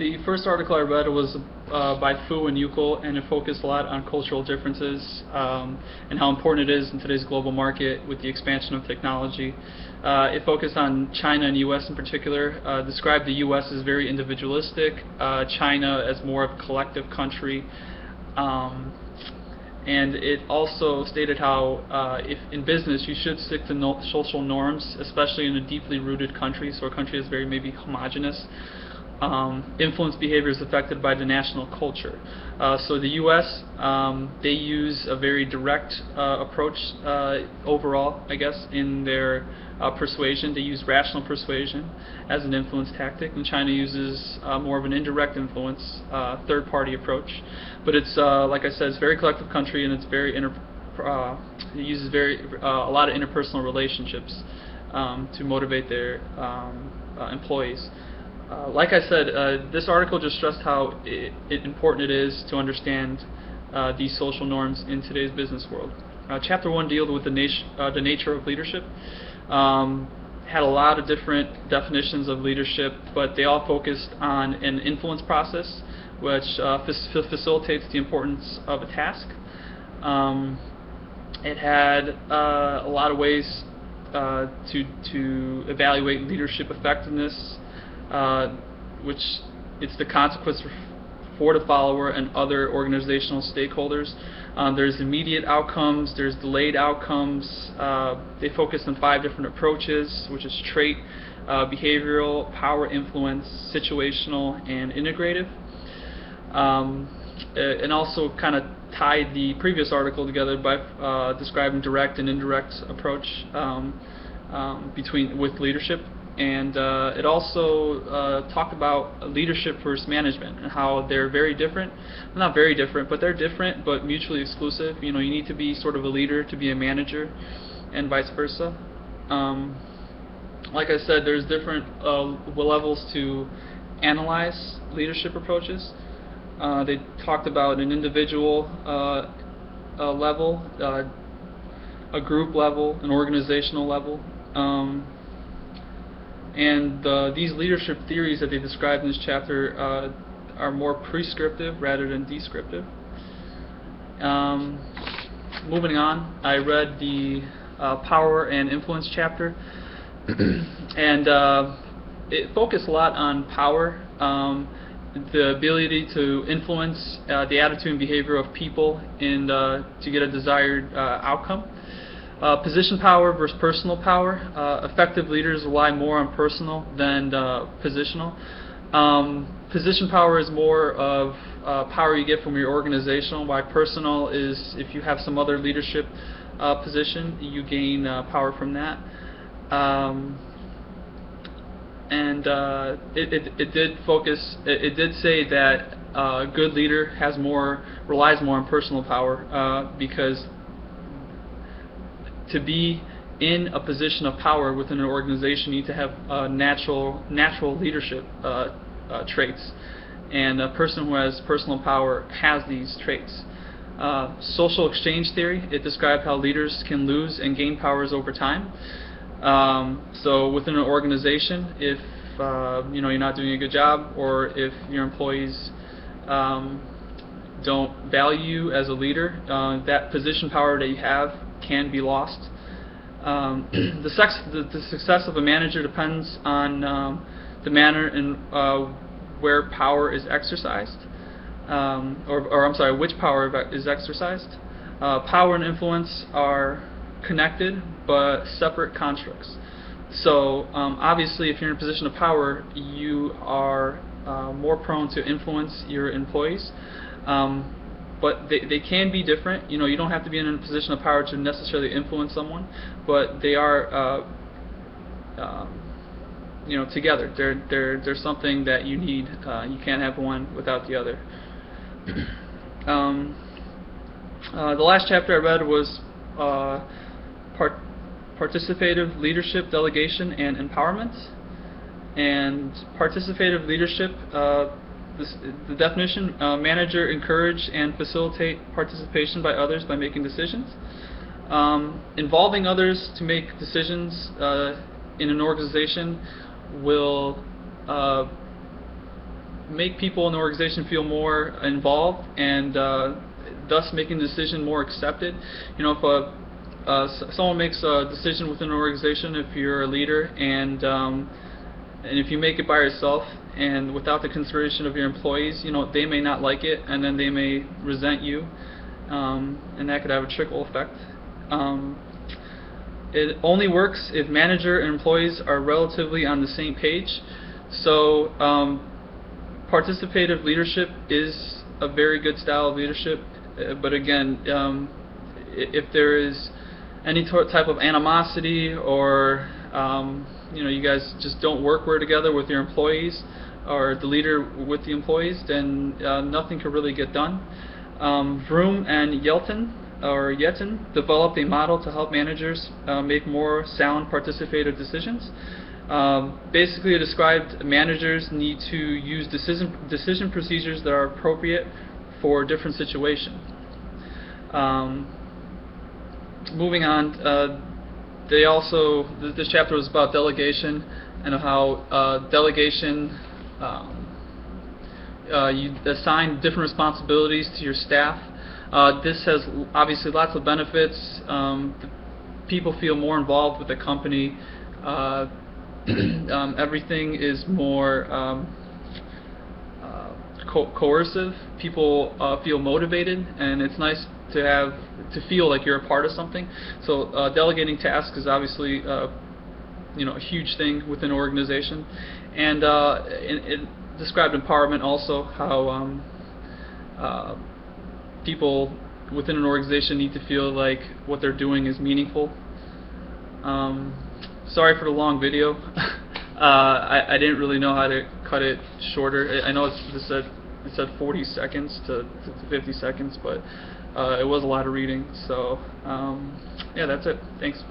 The first article I read was by Fu and Yuko, and it focused a lot on cultural differences and how important it is in today's global market with the expansion of technology. It focused on China and U.S. in particular, described the U.S. as very individualistic, China as more of a collective country, and it also stated how if in business you should stick to social norms, especially in a deeply rooted country, so a country that's very maybe homogenous. Influence behavior is affected by the national culture. So the U.S., they use a very direct approach overall, I guess, in their persuasion. They use rational persuasion as an influence tactic, and China uses more of an indirect influence, third-party approach. But it's, like I said, it's a very collective country, and it's very it uses a lot of interpersonal relationships to motivate their employees. Like I said, this article just stressed how important it is to understand these social norms in today's business world. Chapter 1 dealt with the nature of leadership. Had a lot of different definitions of leadership, but they all focused on an influence process, which facilitates the importance of a task. It had a lot of ways to evaluate leadership effectiveness, which it's the consequence for the follower and other organizational stakeholders. There's immediate outcomes, there's delayed outcomes. They focus on 5 different approaches, which is trait, behavioral, power influence, situational, and integrative. And also kind of tied the previous article together by describing direct and indirect approach with leadership. And it also talked about leadership versus management and how they're very different. Not very different, but they're different, but mutually exclusive. You know, you need to be sort of a leader to be a manager, and vice versa. Like I said, there's different levels to analyze leadership approaches. They talked about an individual level, a group level, an organizational level. And these leadership theories that they described in this chapter are more prescriptive rather than descriptive. Moving on, I read the power and influence chapter, and it focused a lot on power, the ability to influence the attitude and behavior of people and to get a desired outcome. Position power versus personal power. Effective leaders rely more on personal than positional. Position power is more of power you get from your organizational, while personal is if you have some other leadership position, you gain power from that. And it did focus. It did say that a good leader relies more on personal power because to be in a position of power within an organization, you need to have natural leadership traits, and a person who has personal power has these traits. Social exchange theory, it described how leaders can lose and gain powers over time. So within an organization, if you're not doing a good job, or if your employees don't value you as a leader, that position power that you have can be lost. The success of a manager depends on the manner and where power is exercised, which power is exercised. Power and influence are connected but separate constructs. So obviously, if you're in a position of power, you are more prone to influence your employees. But they can be different. You know, you don't have to be in a position of power to necessarily influence someone, but they are, together. They're something that you need. You can't have one without the other. The last chapter I read was participative leadership, delegation, and empowerment. And participative leadership. The definition, manager encourage and facilitate participation by others by making decisions. Involving others to make decisions in an organization will make people in the organization feel more involved, and thus making the decision more accepted. You know, if someone makes a decision within an organization, if you're a leader, and if you make it by yourself and without the consideration of your employees, you know, they may not like it, and then they may resent you, and that could have a trickle effect. It only works if manager and employees are relatively on the same page. So participative leadership is a very good style of leadership, but again, if there is any type of animosity, or you know, you guys just don't work well together with your employees, or the leader with the employees, then nothing can really get done. Vroom and Yelton developed a model to help managers make more sound participative decisions. Basically, it described managers need to use decision procedures that are appropriate for different situations. Moving on, this chapter was about delegation, and how delegation, you assign different responsibilities to your staff. This has obviously lots of benefits. People feel more involved with the company. Everything is more coercive. People feel motivated, and it's nice to feel like you're a part of something. So delegating tasks is obviously you know, a huge thing within an organization, and it described empowerment also, how people within an organization need to feel like what they're doing is meaningful. Sorry for the long video. I didn't really know how to cut it shorter. I know it said 40 seconds to 50 seconds, but it was a lot of reading. So yeah, that's it. Thanks.